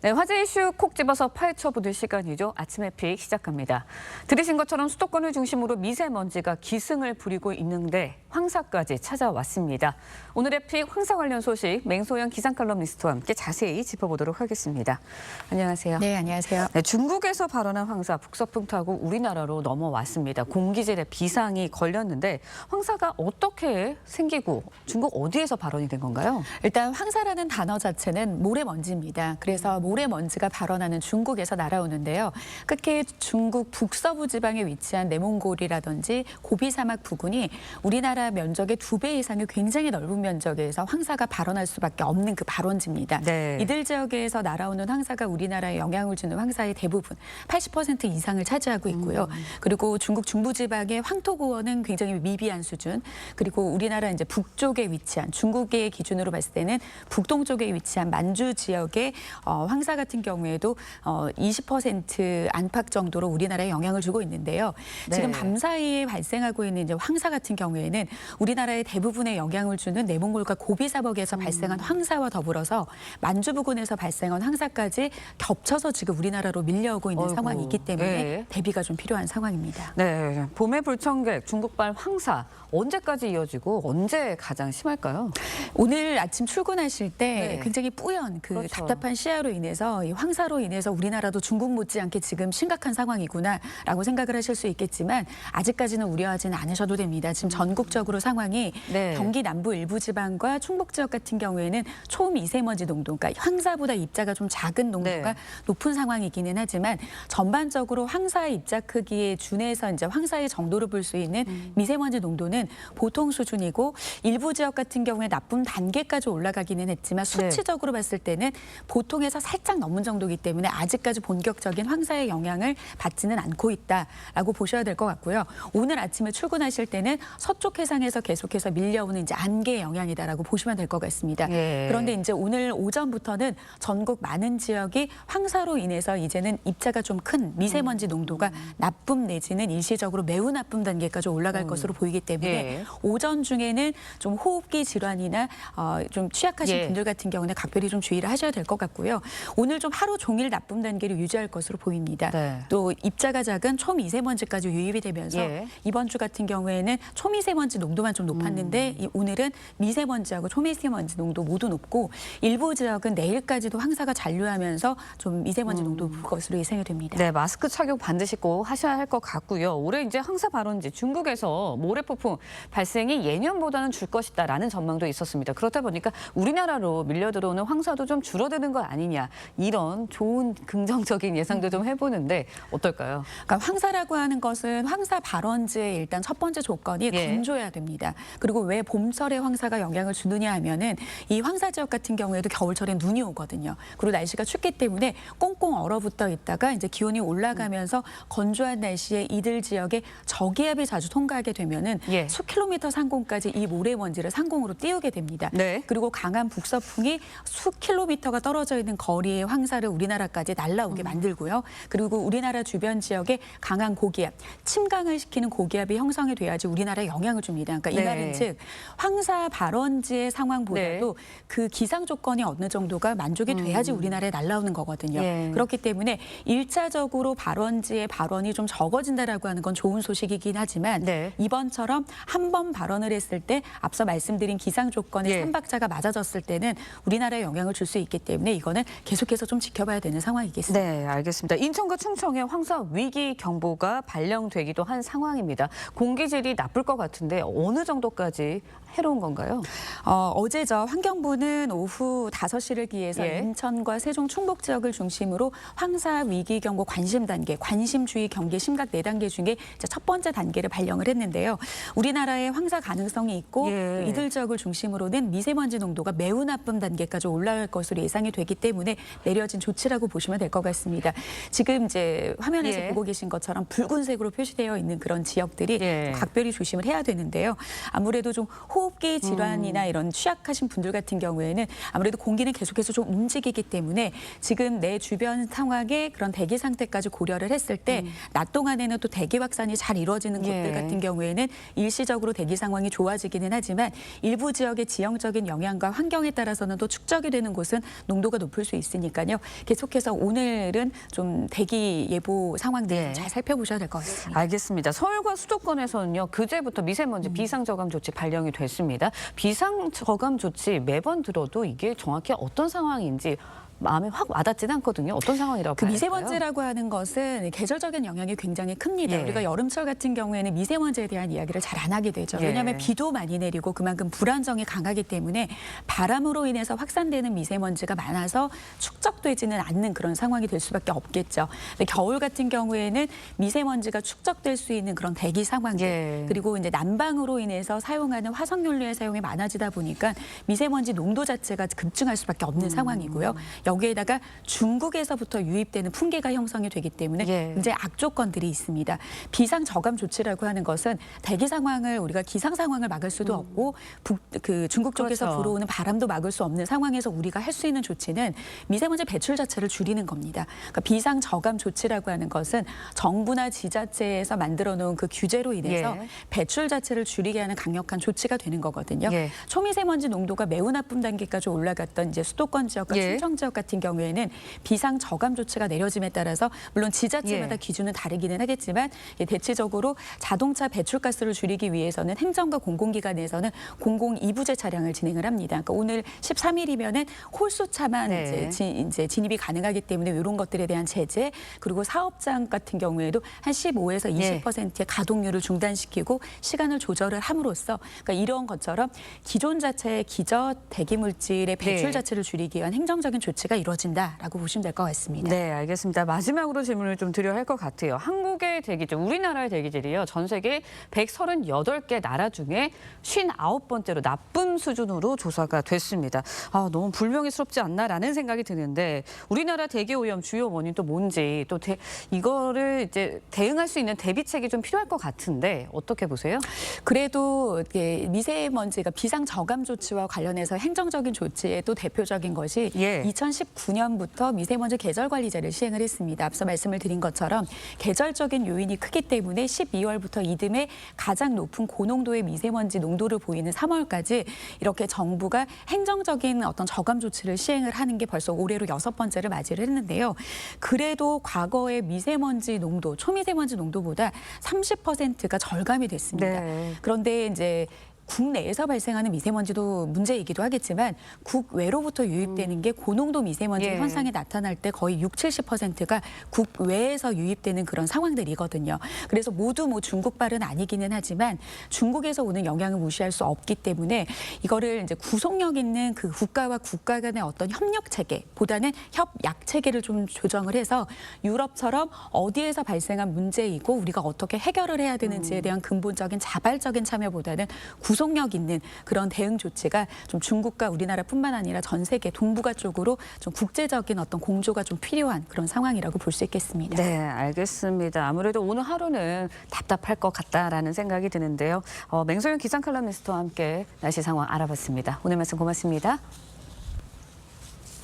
네, 화제 이슈 콕 집어서 파헤쳐보는 시간이죠. 아침의 픽 시작합니다. 들으신 것처럼 수도권을 중심으로 미세먼지가 기승을 부리고 있는데 황사까지 찾아왔습니다. 오늘의 픽 황사 관련 소식 맹소영 기상칼럼니스트와 함께 자세히 짚어보도록 하겠습니다. 안녕하세요. 네, 안녕하세요. 네, 중국에서 발원한 황사 북서풍 타고 우리나라로 넘어왔습니다. 공기질에 비상이 걸렸는데 황사가 어떻게 생기고 중국 어디에서 발원이 된 건가요? 일단 황사라는 단어 자체는 모래먼지입니다. 그래서 모래먼지가 발원하는 중국에서 날아오는데요. 특히 중국 북서부 지방에 위치한 내몽골이라든지 고비 사막 부근이 우리나라 면적의 2배 이상의 굉장히 넓은 면적에서 황사가 발원할 수밖에 없는 그 발원지입니다. 네. 이들 지역에서 날아오는 황사가 우리나라에 영향을 주는 황사의 대부분 80% 이상을 차지하고 있고요. 그리고 중국 중부 지방의 황토고원은 굉장히 미비한 수준. 그리고 우리나라 이제 북쪽에 위치한 중국의 기준으로 봤을 때는 북동쪽에 위치한 만주 지역의 황사 같은 경우에도 20% 안팎 정도로 우리나라에 영향을 주고 있는데요. 네. 지금 밤사이에 발생하고 있는 이제 황사 같은 경우에는 우리나라의 대부분에 영향을 주는 내몽골과 고비사벅에서 발생한 황사와 더불어서 만주 부근에서 발생한 황사까지 겹쳐서 지금 우리나라로 밀려오고 있는 상황이기 때문에 네. 대비가 좀 필요한 상황입니다. 네, 봄의 불청객 중국발 황사 언제까지 이어지고 언제 가장 심할까요? 오늘 아침 출근하실 때 네. 굉장히 뿌연 그 그렇죠. 답답한 시야로 인해서 이 황사로 인해서 우리나라도 중국 못지않게 지금 심각한 상황이구나라고 생각을 하실 수 있겠지만 아직까지는 우려하지는 않으셔도 됩니다. 지금 전국적으로 상황이 네. 경기 남부 일부 지방과 충북 지역 같은 경우에는 초미세먼지 농도, 그러니까 황사보다 입자가 좀 작은 농도가 네. 높은 상황이기는 하지만 전반적으로 황사의 입자 크기에 준해서 이제 황사의 정도를 볼 수 있는 미세먼지 농도는 보통 수준이고 일부 지역 같은 경우에 나쁨 단계까지 올라가기는 했지만 수치적으로 봤을 때는 보통에서 살짝 넘은 정도이기 때문에 아직까지 본격적인 황사의 영향을 받지는 않고 있다라고 보셔야 될 것 같고요. 오늘 아침에 출근하실 때는 서쪽 해상에서 계속해서 밀려오는 이제 안개의 영향이다라고 보시면 될 것 같습니다. 예. 그런데 이제 오늘 오전부터는 전국 많은 지역이 황사로 인해서 이제는 입자가 좀 큰 미세먼지 농도가 나쁨 내지는 일시적으로 매우 나쁨 단계까지 올라갈 것으로 보이기 때문에 예. 오전 중에는 좀 호흡기 질환이나 좀 취약하신 예. 분들 같은 경우는 각별히 좀 주의를 하셔야 될 것 같고요. 오늘 좀 하루 종일 나쁨 단계를 유지할 것으로 보입니다. 네. 또 입자가 작은 초미세먼지까지 유입이 되면서 예. 이번 주 같은 경우에는 초미세먼지 농도만 좀 높았는데 오늘은 미세먼지하고 초미세먼지 농도 모두 높고 일부 지역은 내일까지도 황사가 잔류하면서 좀 미세먼지 농도 높을 것으로 예상이 됩니다. 네, 마스크 착용 반드시 꼭 하셔야 할 것 같고요. 올해 이제 황사 발원지 중국에서 모래폭풍 발생이 예년보다는 줄 것이다라는 전망도 있었습니다. 그렇다 보니까 우리나라로 밀려 들어오는 황사도 좀 줄어드는 거 아니냐 이런 좋은 긍정적인 예상도 좀 해보는데 어떨까요? 그러니까 황사라고 하는 것은 황사 발원지의 일단 첫 번째 조건이 예. 건조해야 됩니다. 그리고 왜 봄철에 황사가 영향을 주느냐 하면은 이 황사 지역 같은 경우에도 겨울철에 눈이 오거든요. 그리고 날씨가 춥기 때문에 꽁꽁 얼어붙어 있다가 이제 기온이 올라가면서 건조한 날씨에 이들 지역에 저기압이 자주 통과하게 되면은 예. 수 킬로미터 상공까지 이 모래먼지를 상공으로 띄우게 됩니다. 네. 그리고 강한 북서풍이 수 킬로미터가 떨어져 있는 거리의 황사를 우리나라까지 날아오게 만들고요. 그리고 우리나라 주변 지역에 강한 고기압, 침강을 시키는 고기압이 형성이 돼야지 우리나라에 영향을 줍니다. 그러니까 이 네. 말은 즉 황사 발원지의 상황보다도 그 기상 조건이 어느 정도가 만족이 돼야지 우리나라에 날아오는 거거든요. 예. 그렇기 때문에 일차적으로 발원지의 발원이 좀 적어진다라고 하는 건 좋은 소식이긴 하지만 네. 이번처럼 한 번 발언을 했을 때 앞서 말씀드린 기상 조건의 예. 3박자가 맞아졌을 때는 우리나라에 영향을 줄 수 있기 때문에 이거는 계속해서 좀 지켜봐야 되는 상황이겠습니다. 네, 알겠습니다. 인천과 충청에 황사 위기 경보가 발령되기도 한 상황입니다. 공기질이 나쁠 것 같은데 어느 정도까지 해로운 건가요? 어제죠. 환경부는 오후 5시를 기해서 예. 인천과 세종 충북 지역을 중심으로 황사 위기 경보 관심 단계, 관심주의 경계 심각 4단계 중에 이제 첫 번째 단계를 발령을 했는데요. 우리나라에 황사 가능성이 있고 예. 이들 지역을 중심으로는 미세먼지 농도가 매우 나쁨 단계까지 올라갈 것으로 예상이 되기 때문에 내려진 조치라고 보시면 될 것 같습니다. 지금 이제 화면에서 예. 보고 계신 것처럼 붉은색으로 표시되어 있는 그런 지역들이 예. 각별히 조심을 해야 되는데요. 아무래도 좀 호흡기 질환이나 이런 취약하신 분들 같은 경우에는 아무래도 공기는 계속해서 좀 움직이기 때문에 지금 내 주변 상황의 그런 대기 상태까지 고려를 했을 때 낮 동안에는 또 대기 확산이 잘 이루어지는 곳들 예. 같은 경우에는 일시적으로 대기 상황이 좋아지기는 하지만 일부 지역의 지형적인 영향과 환경에 따라서는 또 축적이 되는 곳은 농도가 높을 수 있습니다. 있으니까요. 계속해서 오늘은 좀 대기 예보 상황들 네. 잘 살펴보셔야 될 것 같습니다. 알겠습니다. 서울과 수도권에서는요, 그제부터 미세먼지 비상저감 조치 발령이 됐습니다. 비상저감 조치 매번 들어도 이게 정확히 어떤 상황인지 마음에 확 와닿지는 않거든요. 어떤 상황이라고 그 봐야 미세먼지라고 하는 것은 계절적인 영향이 굉장히 큽니다. 예. 우리가 여름철 같은 경우에는 미세먼지에 대한 이야기를 잘 안 하게 되죠. 예. 왜냐하면 비도 많이 내리고 그만큼 불안정이 강하기 때문에 바람으로 인해서 확산되는 미세먼지가 많아서 축적되지는 않는 그런 상황이 될 수밖에 없겠죠. 근데 겨울 같은 경우에는 미세먼지가 축적될 수 있는 그런 대기 상황들 예. 그리고 이제 난방으로 인해서 사용하는 화석연료의 사용이 많아지다 보니까 미세먼지 농도 자체가 급증할 수밖에 없는 상황이고요. 여기에다가 중국에서부터 유입되는 풍계가 형성이 되기 때문에 예. 굉장히 악조건들이 있습니다. 비상저감 조치라고 하는 것은 대기 상황을 우리가 기상 상황을 막을 수도 없고 중국 쪽에서 그렇죠. 불어오는 바람도 막을 수 없는 상황에서 우리가 할 수 있는 조치는 미세먼지 배출 자체를 줄이는 겁니다. 그러니까 비상저감 조치라고 하는 것은 정부나 지자체에서 만들어 놓은 그 규제로 인해서 예. 배출 자체를 줄이게 하는 강력한 조치가 되는 거거든요. 예. 초미세먼지 농도가 매우 나쁨 단계까지 올라갔던 이제 수도권 지역과 예. 충청 지역 같은 경우에는 비상 저감 조치가 내려짐에 따라서 물론 지자체마다 예. 기준은 다르기는 하겠지만 대체적으로 자동차 배출가스를 줄이기 위해서는 행정과 공공기관에서는 공공이부제 차량을 진행을 합니다. 그러니까 오늘 13일이면은 홀수차만 네. 이제 진입이 가능하기 때문에 이런 것들에 대한 제재 그리고 사업장 같은 경우에도 한 15에서 20%의 가동률을 중단시키고 시간을 조절을 함으로써 그러니까 이런 것처럼 기존 자체의 기저 대기물질의 배출 네. 자체를 줄이기 위한 행정적인 조치가 이루어진다라고 보시면 될 것 같습니다. 네, 알겠습니다. 마지막으로 질문을 좀 드려야 할 것 같아요. 한국의 대기질, 우리나라의 대기질이요. 전 세계 138개 나라 중에 59번째로 나쁨 수준으로 조사가 됐습니다. 아, 너무 불명예스럽지 않나라는 생각이 드는데 우리나라 대기 오염 주요 원인 또 뭔지 또 이거를 이제 대응할 수 있는 대비책이 좀 필요할 것 같은데 어떻게 보세요? 그래도 이게 미세먼지가 비상 저감 조치와 관련해서 행정적인 조치의 또 대표적인 것이 예. 2019년부터 미세먼지 계절 관리제를 시행을 했습니다. 앞서 말씀을 드린 것처럼 계절적인 요인이 크기 때문에 12월부터 이듬해 가장 높은 고농도의 미세먼지 농도를 보이는 3월까지 이렇게 정부가 행정적인 어떤 저감 조치를 시행을 하는 게 벌써 올해로 6번째를 맞이를 했는데요. 그래도 과거의 미세먼지 농도, 초미세먼지 농도보다 30%가 절감이 됐습니다. 네. 그런데 이제 국내에서 발생하는 미세먼지도 문제이기도 하겠지만 국외로부터 유입되는 게 고농도 미세먼지 예. 현상이 나타날 때 거의 60~70%가 국외에서 유입되는 그런 상황들이거든요. 그래서 모두 뭐 중국발은 아니기는 하지만 중국에서 오는 영향을 무시할 수 없기 때문에 이거를 이제 구속력 있는 그 국가와 국가 간의 어떤 협력 체계보다는 협약 체계를 좀 조정을 해서 유럽처럼 어디에서 발생한 문제이고 우리가 어떻게 해결을 해야 되는지에 대한 근본적인 자발적인 참여보다는 구속력 있는 그런 대응 조치가 좀 중국과 우리나라뿐만 아니라 전 세계 동북아 쪽으로 좀 국제적인 어떤 공조가 좀 필요한 그런 상황이라고 볼 수 있겠습니다. 네, 알겠습니다. 아무래도 오늘 하루는 답답할 것 같다라는 생각이 드는데요. 맹소영 기상 칼럼니스트와 함께 날씨 상황 알아봤습니다. 오늘 말씀 고맙습니다.